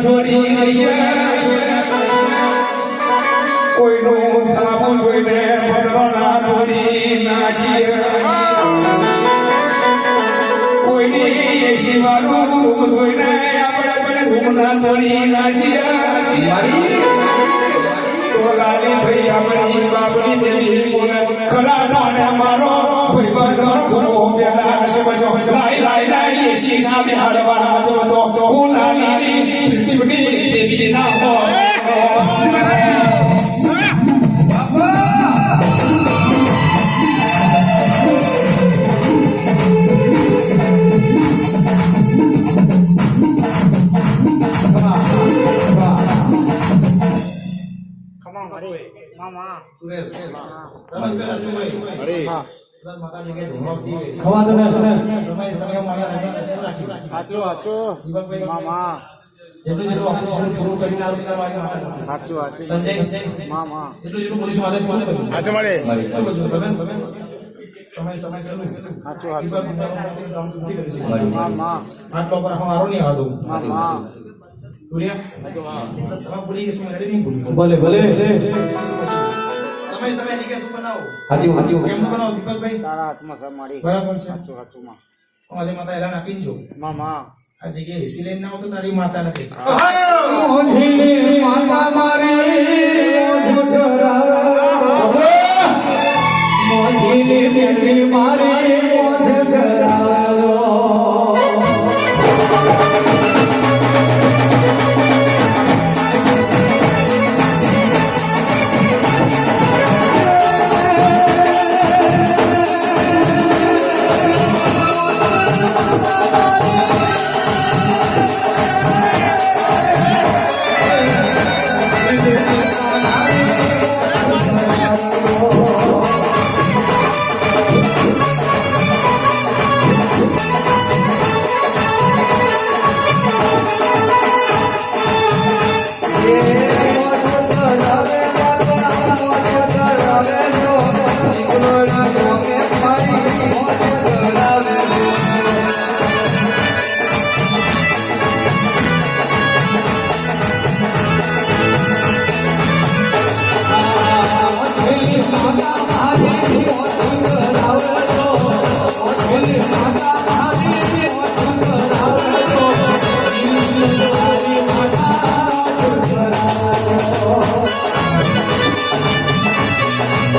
છોડી કોઈનું થાપું જોઈને ભગવાના છોડી નાચીએ કોઈની શિવાનું જોઈને આપણે પેલે ધૂમના છોડી નાચીએ તો લાલી ભાઈ આપણી બાપડી દેવી ખરા નાને મારો કોઈ બાદ ગુરુ પેલા શબશો લાઈ લાઈ લાઈ શીશા બિહાડવાના તો હું નાની પૃથ્વીની દેવી ના હો Mama. સુરેશ અરે માતા જગ્યાએ ધોળવતી ખવા દો ને સમય મારા Hacu, hacu. Mama. જેટલું જેટલું આપણે શરૂ કરીને આવતા વાળી માતા Hacu, hacu. સંજય Mama. જેટલું જેટલું પોલીસ વાળા છે હાચો મળે સમય Hacu, hacu. મા Mama. આટલો પર હમારો નહીં આવા દઉં Mama. ભૂલ્યા તમે ભૂલી ગયા રેડી નહીં ભૂલી ભલે ભલે સમય જગ્યા શું બનાવો હાચું હાચું કેમ બનાવો દીપકભાઈ Taruh hacu masa mari. બરાબર છે Hacu, hacu mah. આજે માતા એલાન આપીને જો Mama. આ જગ્યાએ હિસી લઈને ના આવતો તારી માતા નથી મોજીની માતા મારી મોજીની બેટી મારી